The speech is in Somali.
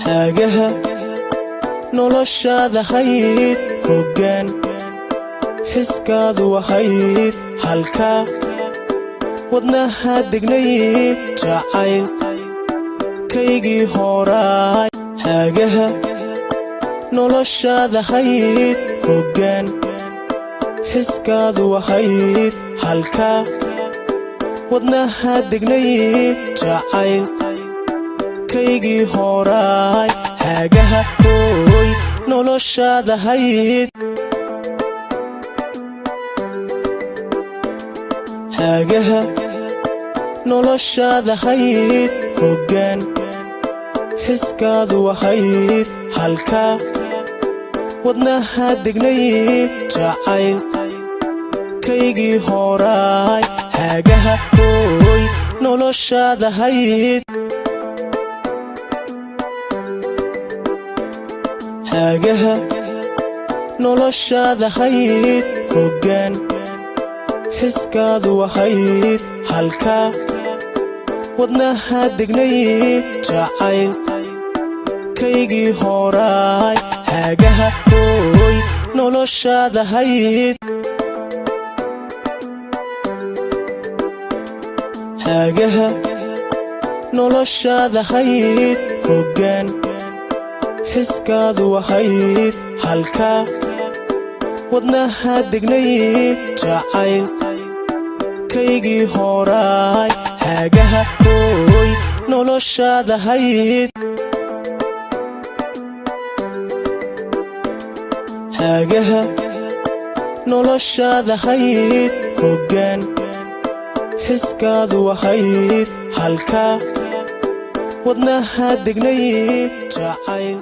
hagaha noloshada hayd hoggaan xiskaadu wahayd halka wadnaha degnayd jacayl kaygii horaay hagaha noloshada hayd hoggaan xiskaadu wahayd halka wadnaha degnayd jacayl kaygii horaay hagaha hooy noloshada hayd hagaha noloshada hayd hoggaan xiskaadu wahayd halka wadnaha degnayd jacayl kaygii horaay hagaha hooy noloshada hayd hagaha noloshada hayd hoggaan xiskaadu wahayd halka wadnaha degnayd jacayl kaygii horaay hagaha hooy noloshada hayd hagaha noloshada hayd hoggaan xiskaadu wahayd halka wadnaha degnayd jacayl kaygii horaay hagaha hooy noloshada hayd hagaha noloshada hayd hoggaan xiskaadu wahayd halka wadnaha degnayd jacayl